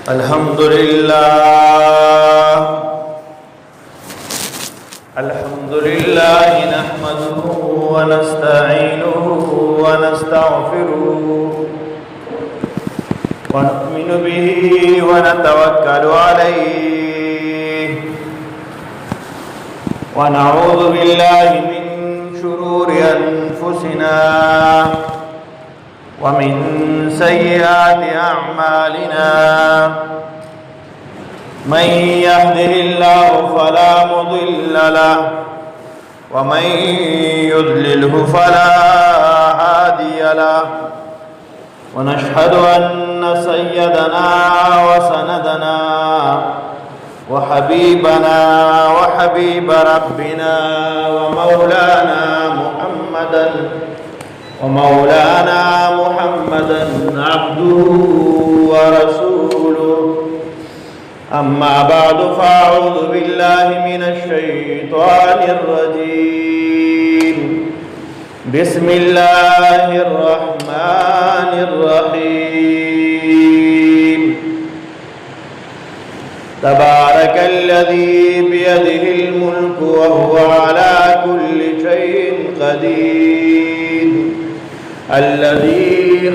अल्हम्दुलिल्लाह नहमदुहु व नस्तईनुहु व नस्तगफिरुहु व नु'मिनु बिही व नतवक्कलु अलैहि व नऊज़ु बिल्लाहि मिन शुरूरि अनफुसिना व मिन सय्यिआति अअमालिना मन यहदिहिल्लाहु फला मुदिल्ल लहु व मन युद्लिल्हु फला हादिय लहु व नशहदु अन्ना सय्यदना व सनदना व हबीबना व हबीब रब्बिना व मौलाना मुहम्मदन अब्दुहु व रसूलुहु अम्मा बादु फ़अऊज़ु बिल्लाहि मिनश शैतानिर रजीम बिस्मिल्लाहिर रहमानिर रहीम तबारकल्लज़ी बियदिहिल मुल्कु व हुवा अला कुल्लि शैइन क़दीर अल्लज़ी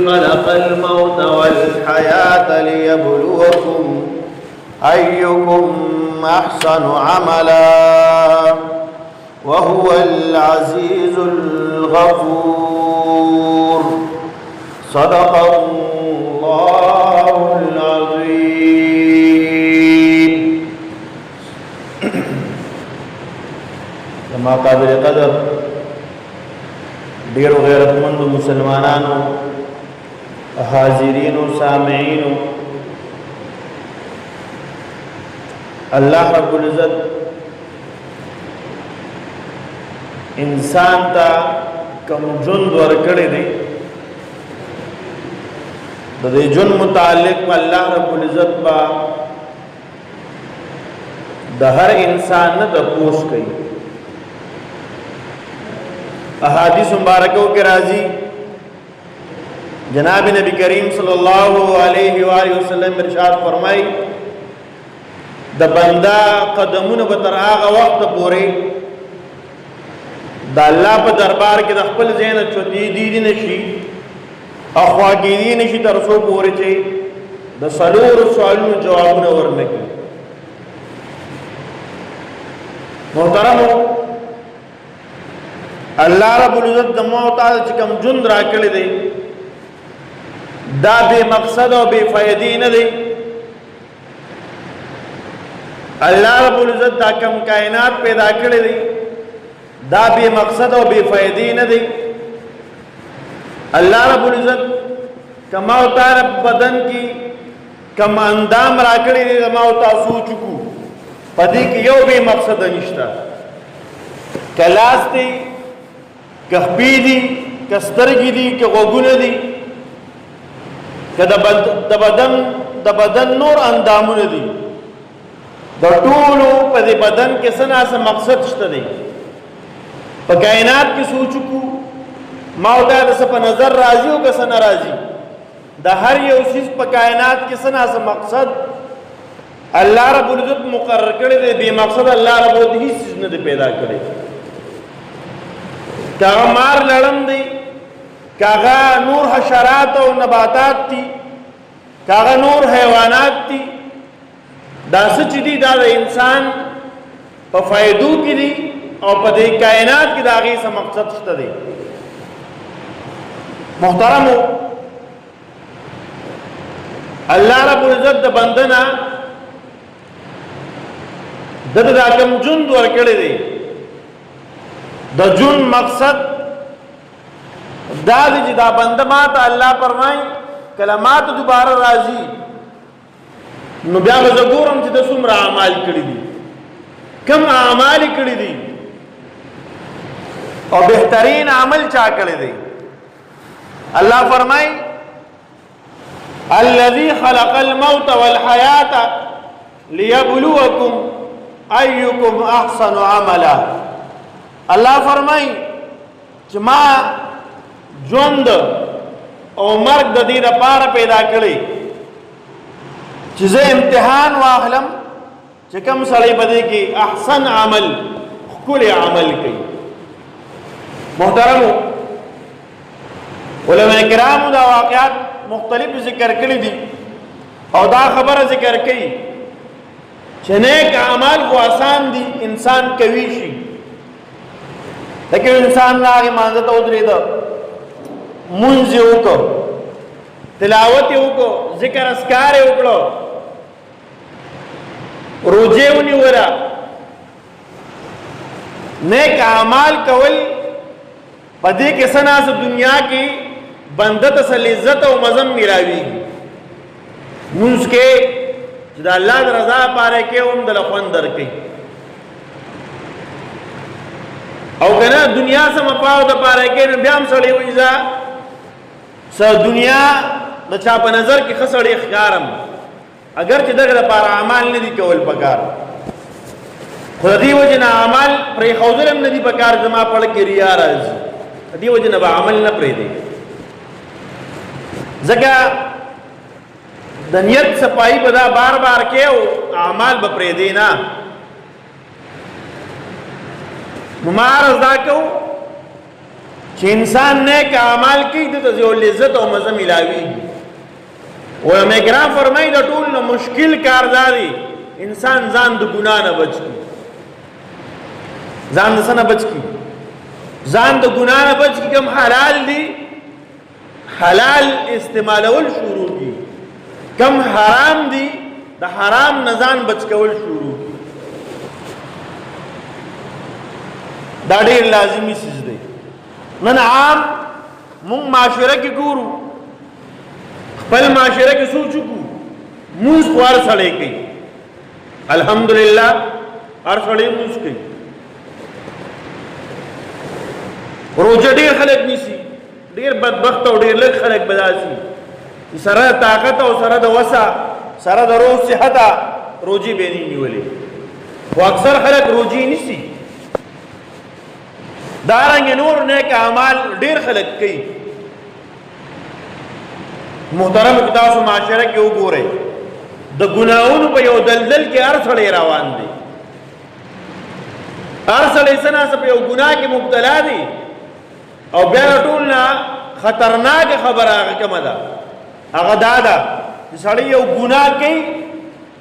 ख़लक़ल मौत वल हयात लियब्लुवकुम अय्युकुम अहसनु अमला वहुवल अज़ीज़ुल गफ़ूर सदक़ल्लाहुल अज़ीम। जमा काबिल क़दर ढेरों गैरतमंद मुसलमानों, हाज़िरीनों, सामिईनों, अल्लाह रब्बुल इज़्ज़त इंसान ता कम जुन वर्कड़े दे दे जुन मुतालिक अल्लाह रब्बुल इज़्ज़त बा दहर इंसान न तपोस कई अहादीस मुबारकों के राजी जनाब नबी करीम सल्लल्लाहु अलैहि वसल्लम इरशाद फरमाई द बंदा कदमुन बतर आगा वक्त पूरे द अल्लाह पर दरबार के दखल ज़हन चुदीदी नशी अख्वागीदी नशी तरसो पूरे चे द सलूर सवालों जवाब न वरने की मोहतरम अल्लाह रब्बुल इज़्ज़त द मौताद चिकम जुंद राकले दे दा बेमकसद और बेफायदी न दे अल्लाह रब्बुल इज़्ज़त दा कम कायनात पैदा करे दे दा बेमकसद और बेफायदी न दे अल्लाह रब्बुल इज़्ज़त कमा उतार बदन की कम अंदाम राकड़े दे कमा उतार सू चुकू पदी की यो बेमकसद निश्ता कलास दी कहबी दी कस्तरगी दी के गोगुन दी द बदन नूर अंदामुन दी द टूलू पदे बदन के सना से मकसद श्तदे प कायनात की सूचकू माउदा द स प नजर राजी हो कस नाराजी द हर ये उसिस प कायनात के सना से मकसद अल्लाह रब्बुल इज़्ज़त मुकर्रर करे दे बेमकसद अल्लाह रब्बुल ही चीज ने पैदा करे कागा मार लड़म दी कागा नूर हशरात और नबातात थी कागा नूर हैवानात थी दास चिदी दा इंसान प फायदू की दी और पदे कायनात की दागी से मकसद दे मोहतरम अल्लाह रब्बुल इज़्ज़त द बंदना दद दाकम जुन द्वर कड़े दे द जुन मकसद दाद जिदा बंदमात अल्लाह फरमाई कलमात दोबारा राजी नुब्या गजगोरम जिदा सुमरा अमाल कड़ी दी कम अमाल कड़ी दी और बेहतरीन अमल चा करे दे अल्लाह फरमाई अल्लज़ी खलक़ल मौत वल हयात लियब्लुवकुम ایکم احسن عملا. الله فرمای چې ما ژوند او مرګ د دې لپاره پیدا کړی چې زه امتحان واخلم چې کوم سړی په دې کې احسن عمل ښکلی عمل کوي. محترمو علماء کرامو دا واقعات مختلف ذکر کړي دي او دا خبره ذکر کوي چې نیک اعمال خو آسان دي، انسان کوي شي. لکه انسان راغی مانځه ته ودرېد، مونځ یې وکړ، تلاوت یې وکړ، ذکر اذکار یې وکړو، روزه ونیوله. نیک اعمال کول په دې کې سناس دنیا کې بنده ته لذت او مزه ملاويږي. مونږ کې چې د الله د رضا لپاره کې هم د خوند درکې او کنه دنیا سم پاو د پاره کې بیا هم سړی وایي ز دنیا د چا په نظر کې خسړې ښکارم، اگر چې دغه لپاره اعمال نه دي کول پکار، خو دې وجنه اعمال پرې خوذلم نه دي پکار، زما پړ کې ریا راځي، دې وجنه به عمل نه پرې دی. ځکه د نیت صفائی به دا بار بار کې او اعمال به پرې دی نه. ممارز دا کو چې انسان نیک اعمال کوي د ته لذت او مزه ملاويږي. علماء کرام فرمایي د ټول نو مشکل کار دی انسان ځان د ګناه نه بچ کی، ځان د څه نه بچ کی، ځان د ګناه نه بچ کی. کوم حلال دي حلال استعمالول شروع کی، کم حرام دي د حرام نه ځان بچ کول شروع کی. دا ډېر لازمي څیز دی. نن عام مونږ معاشره کې ګورو، خپل معاشره کې سوچو مونږ خوار سړی کوي، الحمدلله هر سړی مونږ کوي. روزه ډېر خلک نیسي، ډېر بدبخت او ډېر لږ خلک بداسي سره طاقت او سره د وسع سره د روح صحت روزي به نه نیولې، خو اکثر خلک روزي نیسي. دارنګ نور نیک اعمال ډېر خلک کوي. محترم تاسو معاشره کې وګورئ د ګناہوں په یو دلدل کې هر سړی روان دی، هر سړی سنا په یو ګناه کې مبتلا دی او بیا ټول نه خطرناک خبره هغه کومه ده، هغه دا ده چې سړی یو ګناه کوي،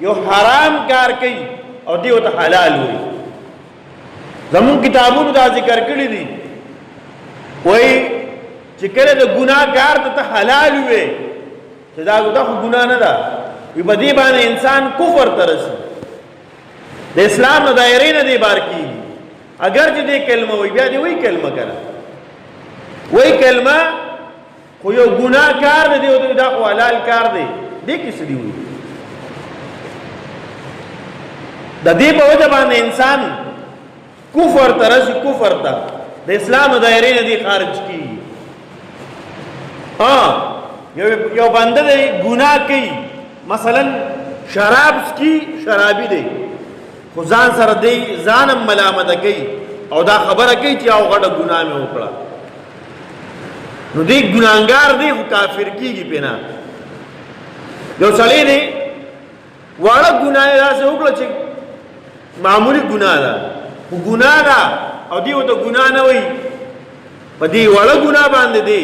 یو حرام کار کوي او دی ته حلال وي. زمون کتابونو دا ذکر کړی دي وای چې کله د ګناه کار ته حلال وي چې دا خو ګناه نه ده، وي په دې باندې انسان کفر ته رسي، د اسلام نه دایره نه دی بار کیږي. اگر چې دې کلمه وي بیا دې وای کلمه کړه، وای کلمه خو یو ګناه کار دی او دا خو حلال کار دی، دې کې څه دی وي. د دې په وجه باندې انسان کفر ته رسي، کفر ته د اسلام دایره نه دی خارج کیږي. یو بنده دی ګناه کوي، مثلا شراب څکي، شرابي دی، خو ځان سره دی ځانم ملامت کوي او دا خبره کوي چې او غټه ګناه مې وکړه، نو دی ګناهګار دی خو کافر کیږي په نه. یو سړی دی واړه ګناه یې داسې وکړه چې معمولی ګناه ده، خو ګناه ده او دی ورته ګناه نه وایي، په دې وړه ګناه باندې دی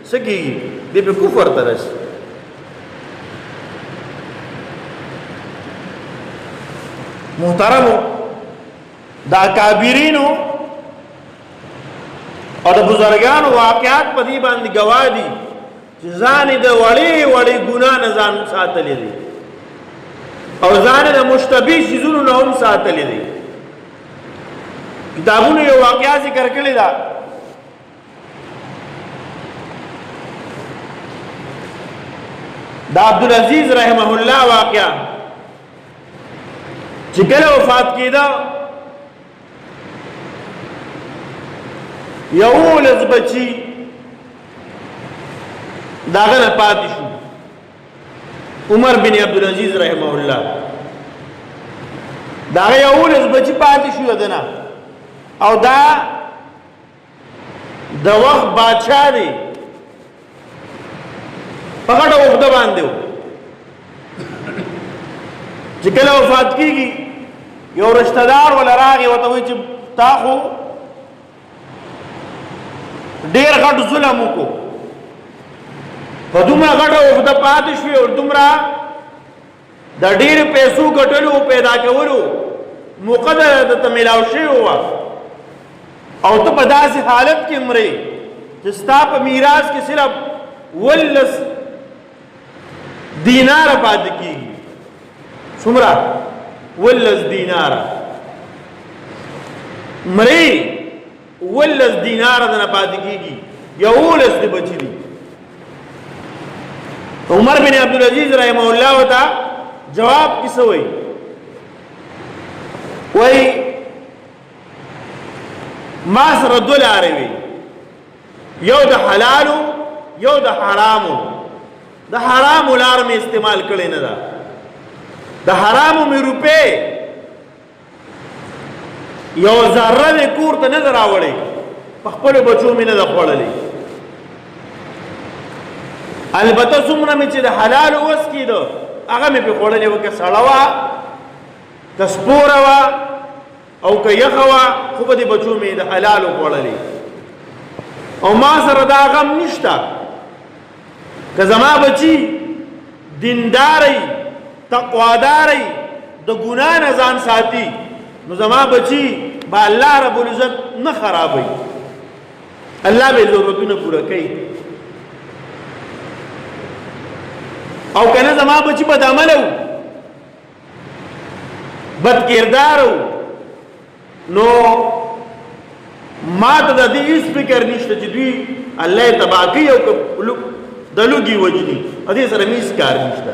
څه کېږي، دی په کفر ته رسي. محترمو دا کابرینو او د بزرګانو واقعات په دې باندې گواه دي چې ځان د وړې وړې ګناه نه ځان ساتلی دی او ځان د مشتبه شیزونو نه هم ساتلی دی. کتابونو یو واقعا ذکر کړی دا عبدالعزیز رحمه الله واقعا چې کله وفات کېده یولس بچی داغه نه پاتې شو. عمر بن عبدالعزیز رحمه الله دا یولس بچی پاتې شو دنه او دا د وخت بادشاہ دی په غټه عہده باندې و چې کله وفات کیږي یو رشتہ دار ولا راغی وته وی چې تا خو ډیر غټ ظلم وکړو په دومره غټه عہده پاتې شوې او دومره د ډیر پیسو ګټلو پیدا کولو مقدر ته ملاو شوی و او ته په داسې حالت کې مرې چې ستا په میراث کې صرف 18 دینار پاتې کیږي څومره 18 دینار مرې 18 دینار نه پاتې کیږي 11 دې بچی دي عمر بن عبدالعزیز رحمه الله وتا جواب کیسه وای ما سره دولار وی یو د حلالو یو د حرامو د حرامو لار می استعمال کړي نه دا د حرامو می روپے یو ذره کور ته نظر راوړي په خپل بچو می نه خوړلې البته څومره می چې د حلال اوس کیدو هغه می په خوړلې وکړه سړوا کسپوروا او که یخوا خو به د بچو می د حلال خوړلې او ما سره دا غم نشته که زما بچی دینداری تقواداری د ګناه نه ځان ساتي نو زما بچی با الله رب العزت نه خرابوي الله به ضرورتونه پوره کوي او کنه زما بچی بد عملو بد کردارو نو ما ته د دې هیڅ فکر نشته چې دوی الله تبا کوي او د لوګي وجدي ا دې سره میس کار نشته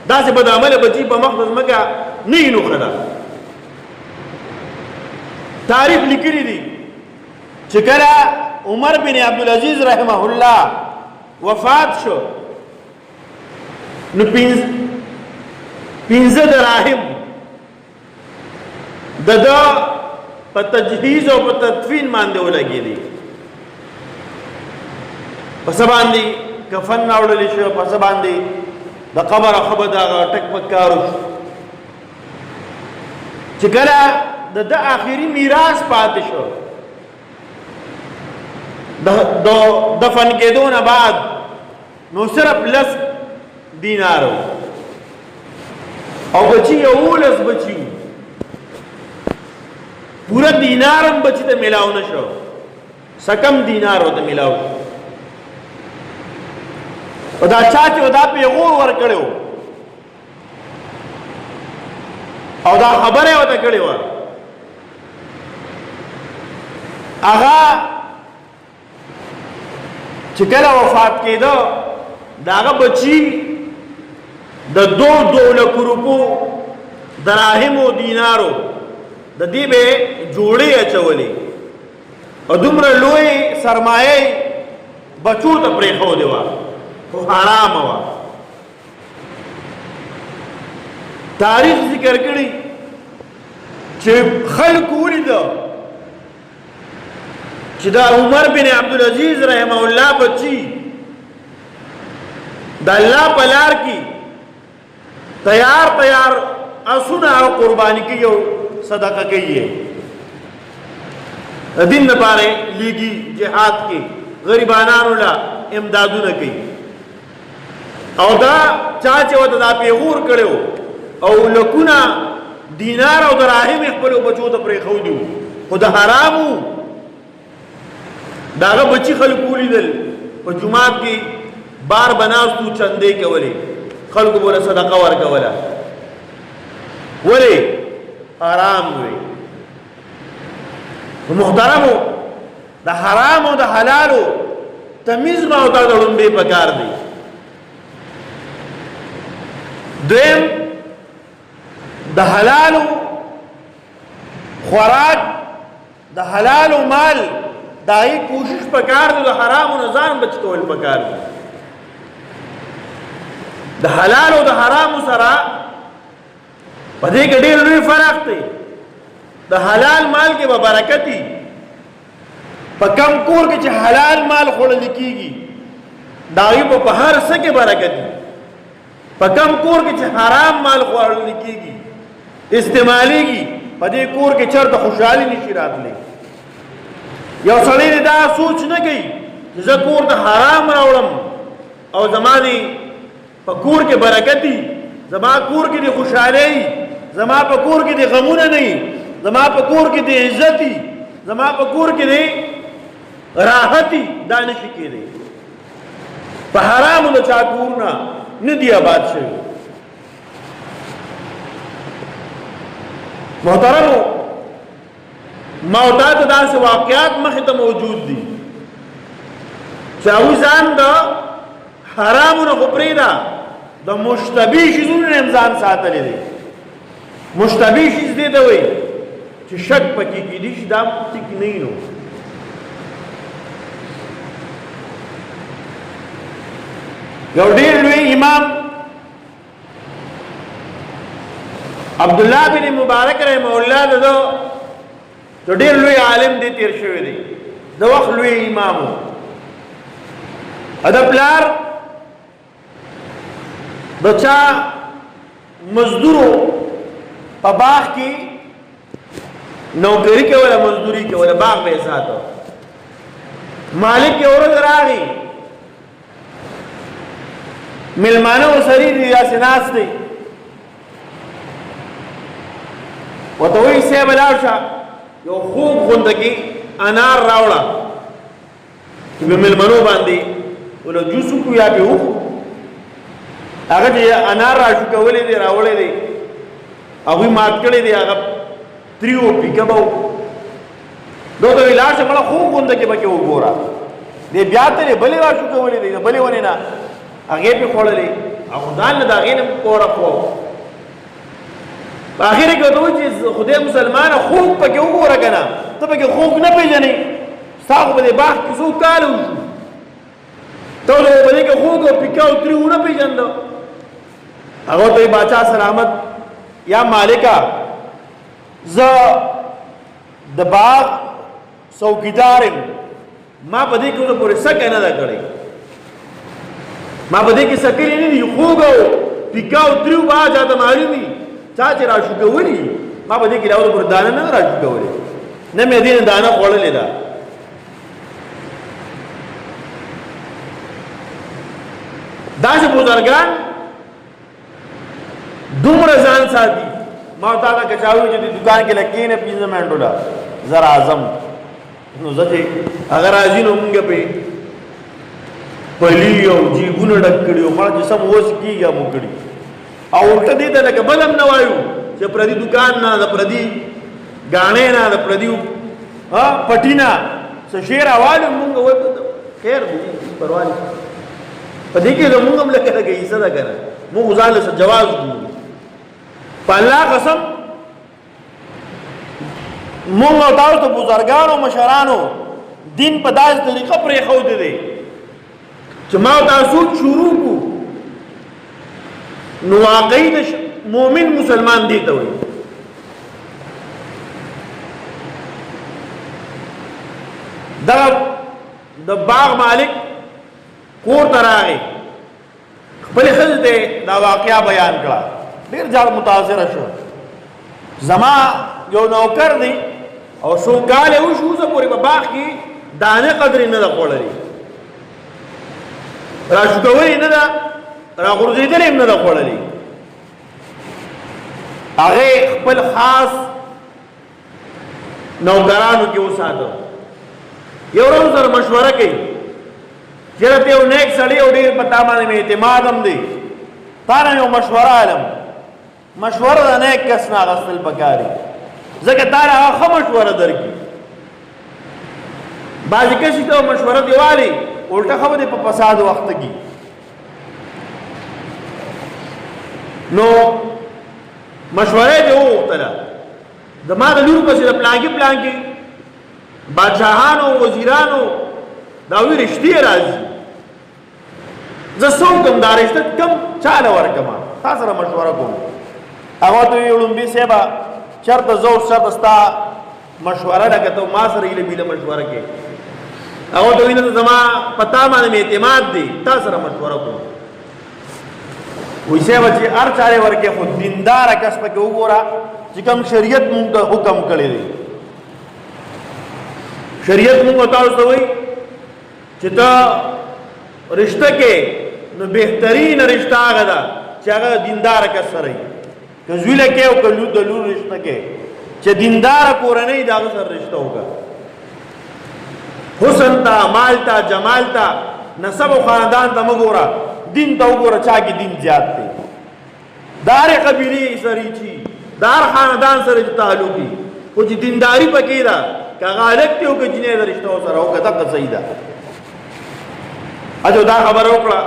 دا څه بد عمل بچی په مقدس مکه نه نو خدا تعریف لیکلی دي چې کله عمر بن عبدالعزیز رحمه الله وفات شو نو 15 دراهم ددا په تجهیز او په تدفین باندې ولګېدي پس باندې کفن راوړل شو پس باندې د قبر خبر دا ټک پکارو چې کله د اخیری میراث پاتې شو د دفن کېدو نه بعد نو صرف 10 دینار او بچی 11 بچی پورا دینارم بچی ته ملاو نشو سکم دینار وته ملاو او دا چا چې دا پیغور ور کړو او دا خبره وته کړې و هغه چې کله وفات کېدو داغه بچی د 2 لک روپو دراهم او دینارو د دې به جوړې اچولې او دومره لوی سرمایه بچو ته پرې خو دی وا خو حرام وا تاریخ ذکر کړي چې خلق ولید چې دا عمر بن عبدالعزیز رحمه الله بچی د الله په لار کې تیار اسونه او قرباني کوي او صدقه کوي دین لپاره لیږي جهاد کې غریبانو لا امدادونه کوي او دا چا چې وته دا پیغور کړو او لکونه دینار او دراهم خپل بچو ته پرې خو دی خو د حرامو داغه بچی خلکو لیدل په جمعات کې بار بناستو چندې کولې خلکو بوله صدقه ورکوله ولی حرام وي محترمو د حرام او د حلالو تمیز ما او د لومبي پکار دی دویم د حلالو خوراک د حلالو مال دای کوشش پکار دی د حرام او ځان بچول پکار دی د حلال او د حرام سره په دې کې ډېر لوی فرق دی د حلال مال کې به برکتي په کم کور کې چې حلال مال خوړل کیږي داغي په هر څه کې برکتي په کم کور کې چې حرام مال خوړل کیږي استعماليږي په دې کور کې چرته خوشحالي نشي راتلی یو سړی دا سوچ نه کوي چې زه کور ته حرام راوړم او زما دې په کور کې برکتي زما کور کې دې خوشحالي زما په کور کې دې غمونه نه زما په کور کې دې عزتي زما په کور کې دې راحتي دا نشي کېدی په حرامو د چا کور نه دی آباد شوی محترمو موتا ته داسې واقعات مخې ته موجود دي چې هغوی ځان د حرامو نه خو پرېږده د مشتبه شیزونو نه ځان ساتلی دی مشتبه شیز دې ته وایي چې شک پکې کېدي شي دا ټیک نه وي نو یو ډېر لوی امام عبدالله بن مبارک رحمه الله د ډېر لوی عالم دی تیر شوی دی د وخت لوی امام د پلار د چا مزدورو په باغ کې نوکری کوله مزدوري کوله باغ به ساتو مالک یې ورځ راغی ملمانه وسری دی داسې ناست دی ورته وایي صاحب لاړ شه یو خوب غونډه کې انار راوړه چې په ملمنو باندې ولو جوس وکړو یا پې وخورو هغه چې انار راشو کولی دی راوړی دی هغوی مات کړی دی هغه تریو پیکه به و دو ته وایي لاړ شه مړه خوب غونډه کې پکې وګوره دی بیا ته بلې راشو کولی دی د بلې ونې نه هغې پې خوړلې او ځان نه د هغې نه کوره خو په اخر کې ورته وایي چې خدای مسلمانه خوب پکې وګوره که نه ته پکې خوب نه پېژنې ستا خو په دې باغ کې څو کاله وشو ته ورته په دې کې خوب او پیکه او تري ونه پېژنده هغه ورته وایي باچا سلامت یا مالکه زه د باغ څوکیدار یم ما په دې کې اوسه پورې سکه نه ده کړې ما په دې کې سکلې نه دي خوږ او پیکه او تري به چاته معلوم وي چا چې راشو کولی ما په دې کې راوړو پر دانه نه راشو کولی نه مې دې دانه خوړلې ده داسې بزرګان دومره ځان ساتي ما تا ته که چا وایي چې دې دوکان کې لږ کښېنه 15 منټو له زه راځم نو زه چې هغه راځي نو مونږ پې پلی او جیبونه ډک کړي او مړه چې سم اوس کېږي مو کړي او الټه دې ته لکه بل هم نه وایو چې پردي دکان نه د پردي ګاڼې نه د پردي پټي نه څه شی راوالو مونږ وایو خیر دی پروا نه په دې کې زمونږ هم لکه حصه ده که نه مونږ ځان له جواز ګورو په الله قسم مونږ او تاسو ته بزرګانو مشرانو دین په داسې طریقه پرېښودی دی چې ما تاسو شروع کو نو واقعي د مؤمن مسلمان دی ته وایي دا د باغ مالک کور ته راغی خپلې ښځې ته دا واقعه بیان کړه ډېر زیات متاثره شو زما یو نوکر دی او څو کاله وشو اوسه پورې په باغ کې دانې قدرې نه ده خوړلې راشو کولی نه ده راغورځېدلې هم نه ده خوړلې هغې خپل خاص نوکرانو کې وساته یو ورځ سره مشوره کوي چېرته ته یو نیک سړی او ډېر په تا باندې مې اعتماد هم دی تا نه یو مشوره علم مشوره د نیک کس نه اخیستل پکار دي ځکه تا نه هغه ښه مشوره درکړي بعضې کسي ته مشوره دې والي الټه خبرې په فساد وخت کې نو مشوره دې وغوښتله زما د لور پسې د پلانکي بادشاهانو وزیرانو دا وی رښتې راځي زه څه وکړم دا رشته کم چاله ورکړم تا سره مشوره کوم هغه ته ویې لومبي صاحبه چرته زو چرته ستا مشوره لکه ته ما سره ایله بیله مشوره کې هغه ته وینه زما پتا باندې اعتماد دی تا سره مشوره کوم ویسه بچي هر چاره ورکه خو دیندار کس پکې وګوره چې کوم شریعت مونږ ته حکم کړی دی شریعت مونږ تاسو ته وایي چې تا رشتہ کې نو بهترین رشتہ هغه ده چې هغه دیندار کس سره وي که زویله کې او که لور د لور رشتہ کې چې دیندار کورنۍ د هغه سره رشتہ وکړه حسن تا مال تا جمال تا نسب و خاندان ته مه ګوره دین ته وګوره چا کې دین زیات دی دار قبیلې سره چی دار خاندان سره چې تعلق وي خو چې دینداري پکې ده که هغه هلک دی او که جینۍ د رشتہ ورسره وکړه دغه صحیح ده اجو دا خبره وکړه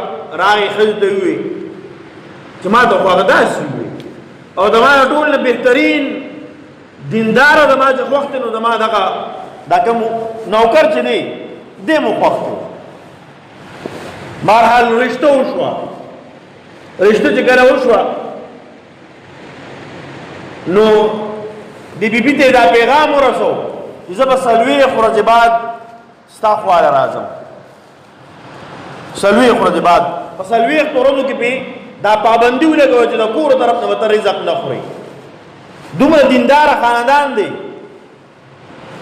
راغی ښځې ته ووایي چې ما ته خو هغه داسې ووایي او د ما ټول نه بهترین دینداره د ما چې خوښ دی نو د ما دغه دا کوم نوکر چې دی دی مو خوښ دی بهرحال رشته وشوه رشته چې کله وشوه نو د بیبي ته دا پیغام ورسو چې زه به 40 ورځې بعد ستا خواله راځم 40 ورځې بعد په 40 ورځو کې پې دا پابندي ولګوه چې د کور طرف نه به ته رزق نه خورې دومره دینداره خاندان دی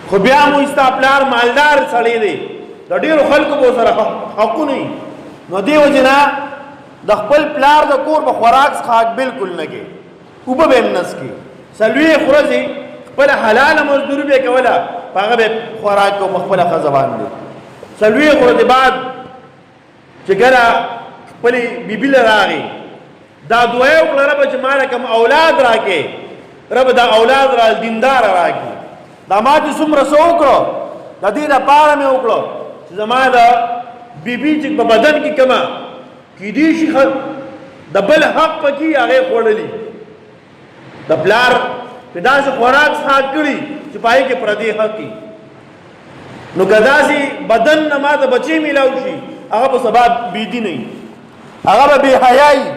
خو بیا مو ستا پلار مالدار سړی دی د ډېرو خلکو به سره حقونه وي نو دې وجې نه د خپل پلار د کور په خوراک څښاک بلکل نه کوي اوبه به هم نه څښي 40 ورځې خپله حلاله مزدوري به یې کوله په هغه به خوراک کو په خپله ښځه باندې 40 ورځې بعد چې کله خپلې بیبي له راغی دا دعا یې وکړه ربه چې ما له کوم اولاد راکې ربه دا اولاد را دینداره راکړي دا ما چې څومره څه وکړو د دې لپاره مې وکړو چې زما د بیبي چې په بدن کې کومه کیدی شي د بل حق پکې هغې خوړلي د پلار په داسې خوراک څښاک کړي چې په هغې کې پردی حق وي نو که داسې بدن نه ما ته بچې میلاو شي هغه به سبا بېدینه وي هغه به بې حیا وي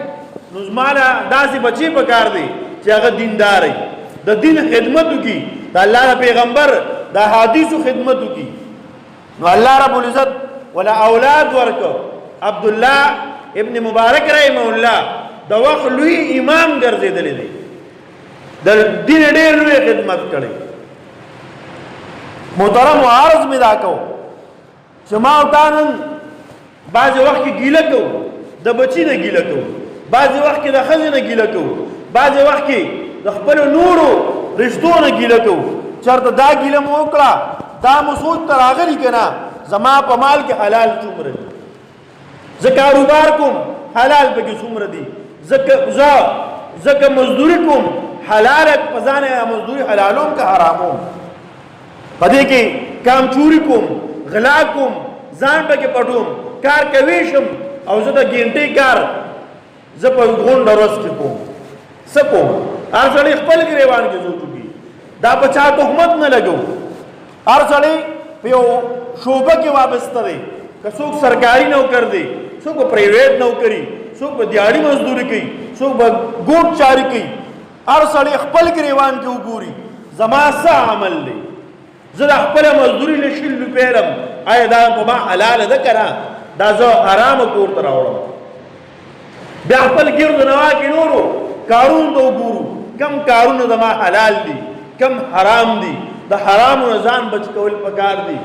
نو زما نه داسې بچې پکار دی چې هغه دیندار وي د دین خدمت وکړي د الله د پیغمبر د حدیثو خدمت وکړي نو الله رب العزت ولا اولاد ورکو عبدالله ابن مبارک رحمه الله د وخت لوی امام ګرځېدلی دی د دین ډېر لوی خدمت کړی محترم عرض مې دا کو چې ما او تا نن بعضې وخت کې ګیله کوو د بچي نه ګیله کوو بعضې وخت کې د ښځې نه ګیله کوو بعضې وخت کې د خپلو نورو رشتو نه ګیله کوو چېرته دا ګیله مو وکړه دا مو سوچ ته راغلي که نه زما په مال کې حلال څومره دي زه کاروبار کوم حلال پکې څومره دي زه مزدوري کوم حلال په ځان مزدوري حلالوم که حراموم په دې کې کام چوري کوم غلا کوم ځان پکې پټوم کار کوي شم او زه د ګینټې کار زه په غونډه ورځ کې کوم څه کوم هر سړی خپل ګریوان کې سوچ وکړي دا په چا تهمت نه لګو هر سړی په یو شعبه کې وابسته دی که څوک سرکاري نوکر دی څوک په پرایویټ نوکري څوک په دیاړي مزدوري کوي څوک په ګوټ چاري کوي هر سړی خپل ګریوان کې وګوري زما څه عمل دی زه د خپله مزدوري له 100 روپۍ لم آیا دا په ما حلاله ده که نه دا زه حرامه کور ته راوړم بیا خپل ګرد نوا کې نورو کارونو ته وګورو کم کارونه زما حلال دي کم حرام دي د حرامو نه ځان بچ کول پکار دي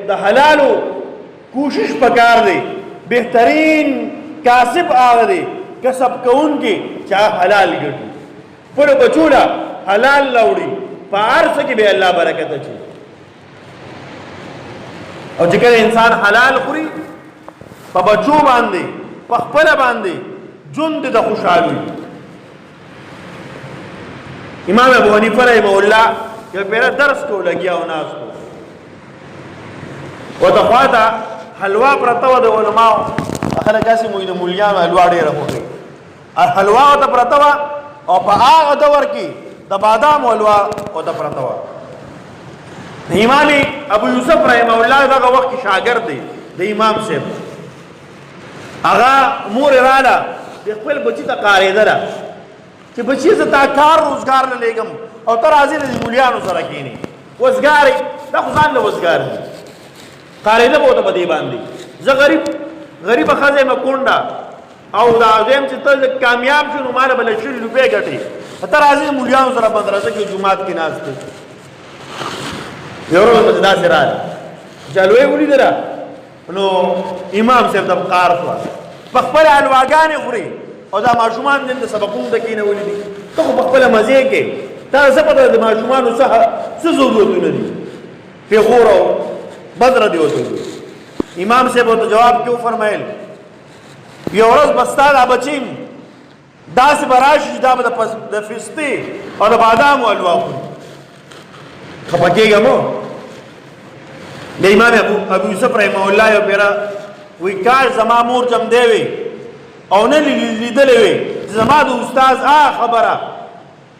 د حلالو کوشش پکار دی بهترین کاسب هغه دی کسب کوونکی چې حلال ګټي خپلو بچو له حلال راوړي په هر څه کې به الله برکت اچي او چې کله انسان حلال خوري په بچو باندې په خپله باندې ژوند د خوشحالي امام ابو حنیفه رحمه الله یو پیره درس کو لګیا او ناس کو ورته خواته حلوا پرته وه د علماو خلک هسې موي د مولیانو حلوا ډېره خوښوي حلوا ورته پرته وه او په هغه دور کې د بادام حلوا ورته پرته وه امام ابو یوسف رحمه الله دغه وخت کې شاګرد دی د امام صاحب هغه مور راله د خپل بچي ته قارېدله چې بچی زه تا کار روزګار نه لېږم او ته راځې د مولیانو سره کښېنې وزګار دا خو ځان له وزګار دي قاعده به ورته په دې باندې زه غریبه ښځه یم کونډه او دا دویم چې ته کامیاب شو نو ماله به له شلو روپۍ ګټې ته راځې د مولیانو سره مدرسه کې جومات کې ناست دی یو ورځ پسې داسې راغی چې حلوۍ ولیدله نو امام صاحب ته پکار شوه په خپله حلواګانې خوري او دا ماشومان دلته سبقونو ته کېنولي دي ته خو په خپله مزې کې تا څه پته د ماشومانو څه ضرورتونه دي پېغور او بدره دي ورته امام صاحب ورته جواب کې وفرمیل یو ورځ به ستا دا بچیم داسې به راشي چې دا به د فستې او د بادامو حلوا خوري خفه کېږم د امام ابو یوسف رحمه الله یو پیره وی کاش زما مور جمدی وي او نه لیدلې وي زما د استاد خبره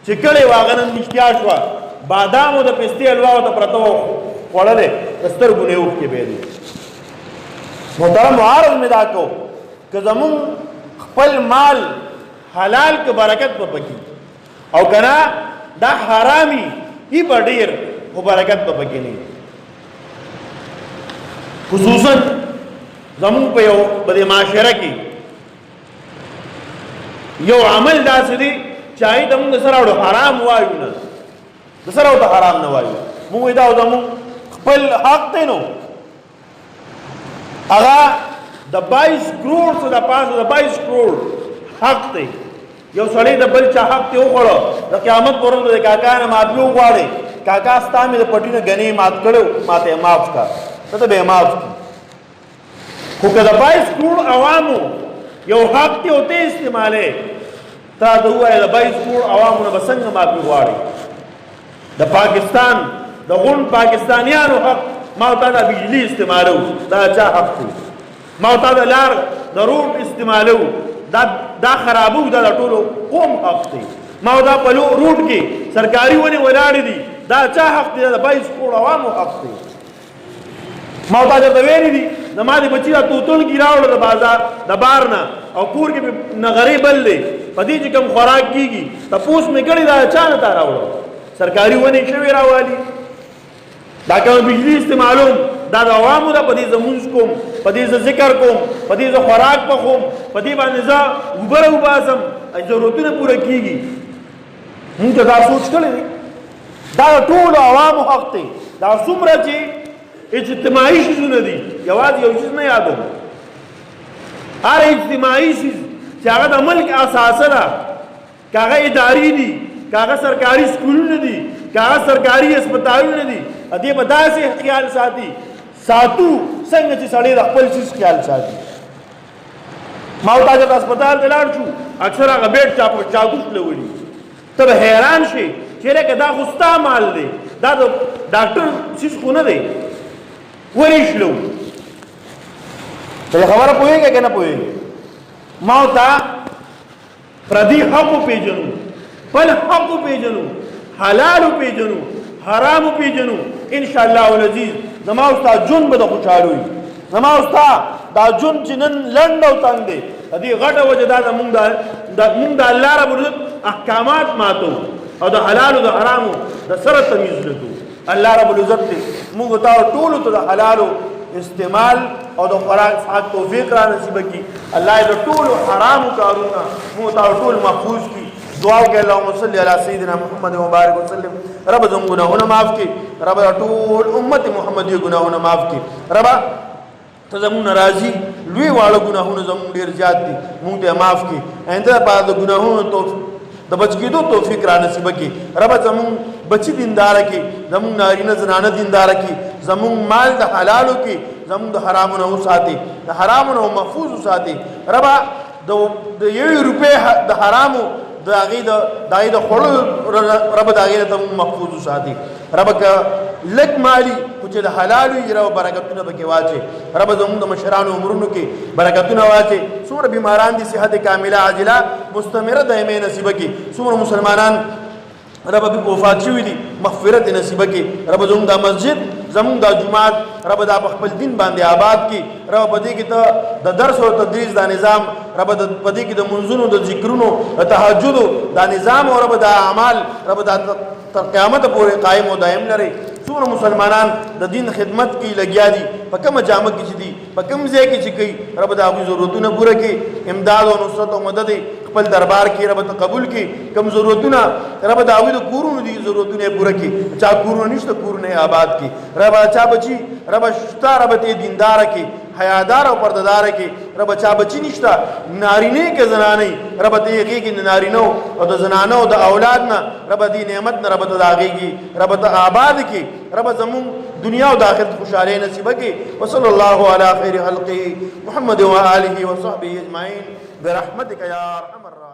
چې کله واغه نن رښتیا شوه بادامو د پستې حلوا ورته پرته وه خوړلې د سترګو نه اوښکې بهېدې محترم معارض مې دا کو که زمونږ خپل مال حلال که برکت به پکې او که نه دا حرامي ای به ډېر خو برکت به پکې نه خصوصا زمونږ په یو په دې معاشره کې یو عمل داسې دی چې هغې ته مونږ د سره وړو حرام وایو نه د سره ورته حرام نه وایو مونږ وایي دا زمونږ خپل حق دی نو هغه د 22 کروڑ څه د پاسه د 22 کروڑ حق دی یو سړی د بل چا حق ته وخوړو د قیامت پر ورځ د کاکا نه معافي وغواړي کاکا ستا مې د پټي نه ګنې مات کړو ماته یې معاف کړه ته به یې معاف کړي خو که د 22 کروڑ عوامو یو حق ته وته استعمالې تا ته ووایې د 22 کروڑ عوامو نه به څنګه معافي غواړي د پاکستان د غون پاکستانیانو حق ما ته د بجلی استعمالو دا چا حق دی ما ته د لار د روډ استعمالو دا خرابو دا ټولو قوم حق دی ما دا په روډ کې سرکاري ونې ولاړې دي دا چا حق دی د 22 کروڑ عوامو حق دی ما ته درته ویلي دي زما د بچي دا توتونکي راوړه د بازار د بار نه او کور کې نغرې بل دی په دې چې کوم خوراک کېږي تپوس مې کړی دا چا نه تا راوړه سرکاري ونې شوې راوالي دا کوم بجلی استعمالوم دا د عوامو ده په دې زه مونځ کوم په دې زه ذکر کوم په دې زه خوراک پخوم په دې باندې زه اوبه راوباسم ضرورتونه پوره کېږي مونږ ته دا سوچ کړی دی دا د ټولو عوامو حق دی دا څومره چې اجتماعي شیزونه دي یوازې یو چیز نه یادوم هر اجتماعي شیز چې هغه د ملک اساسه ده که هغه اداري دي که هغه سرکاري سکولونه دي که هغه سرکاري اسپتالونه دي دې به داسې خیال ساتو څنګه چې سړی د خپل چیز خیال ساتي ما ورته چې هسپتال ته لاړ شو اکثر هغه بیډ چاکوش لولي ته به حیران شي چې لکه دا خو ستا مال دی دا د ډاکټر چیز خو نه دی ولې شلو ته خبره پوهېږې که نه پوهېږې ما ورته پردي حق وپېژنو خپل حق وپېژنو حلال وپېژنو حرام وپېژنو انشاءالله العزیز زما او ستا ژوند به د خوشحالو وي زما او ستا دا ژوند چې نن لنډ او تنګ دی د دې غټه وجه دا زمونږ د الله رب العزت احکامات ماتو او د حلالو د حرامو د سره تمیز نه کوو الله رب العزت دې موږ ته ټولو ته د حلالو استعمال او د خوراک څخه توفیق را نصیب کړي الله دې ټولو حرامو کارونه موږ ته ټول محفوظ کړي دعا وکړه اللهم صل علی سیدنا محمد وبارک وسلم رب زموږ ګناهونه معاف کړي رب ټول امت محمدي ګناهونه معاف کړي رب ته زموږ ناراضي لوی واړه ګناهونه زموږ ډیر زیات دي موږ ته معاف کړي آینده بعد ګناهونو ته د بچ کېدو توفیق را نصیب کړي رب زموږ بچی دیندار کړي زموږ نارینه زنانه دیندار کړي زموږ مال د حلالو کې زموږ د حرامونو وساتي د حرامونو محفوظ وساتي رب د 1 روپۍ د حرامو داغي د خړو رب داغي د محفوظ ساتي رب کا لک مالی کچھ د حلال وي رب برکتونه بکې واچي رب زموږ د مشرانو عمرونو کې برکتونه واچي څومره بیماران دي صحت کامله عاجله مستمره دایمه نصیب کړي څومره مسلمانان رب به وفات شوي دي مغفرت نصیب کړي رب زموږ د مسجد زمون دا جماعت رب دا په خپل دین باندې آباد کی رب پدې کې ته د درس او تدریس دا نظام رب د پدې کې د منځونو د ذکرونو د تهجد دا نظام او رب دا اعمال رب دا تر قیامت پورې قائم او دائم لري څومره مسلمانان د دین خدمت کې لګیا دي په کومه جامه کې چې دي په کوم ځای کې چې کوي رب دا غوښتنه ضرورتونه پوره کړي امداد او نصرت او مدد خپل دربار کې رب ته قبول کړي کوم ضرورتونه رب دا غوښتنه کورونو دي ضرورتونه پوره کړي چا کورونه نشته کورونه آباد کړي رب چا بچي رب شتا رب ته دیندار کړي حیادار او پرددار کې رب چا بچی نشتا نارینه کې زنانه رب ته یې کې نارینو او د زنانو د اولاد نه رب دې نعمت نه رب ته داږي رب ته آباد کې رب زمون دنیا او د آخرت خوشاله نصیب کې وصلی الله علی خیر خلقه محمد و آله و صحبه اجمعین برحمتک یا ارحم الراحمین.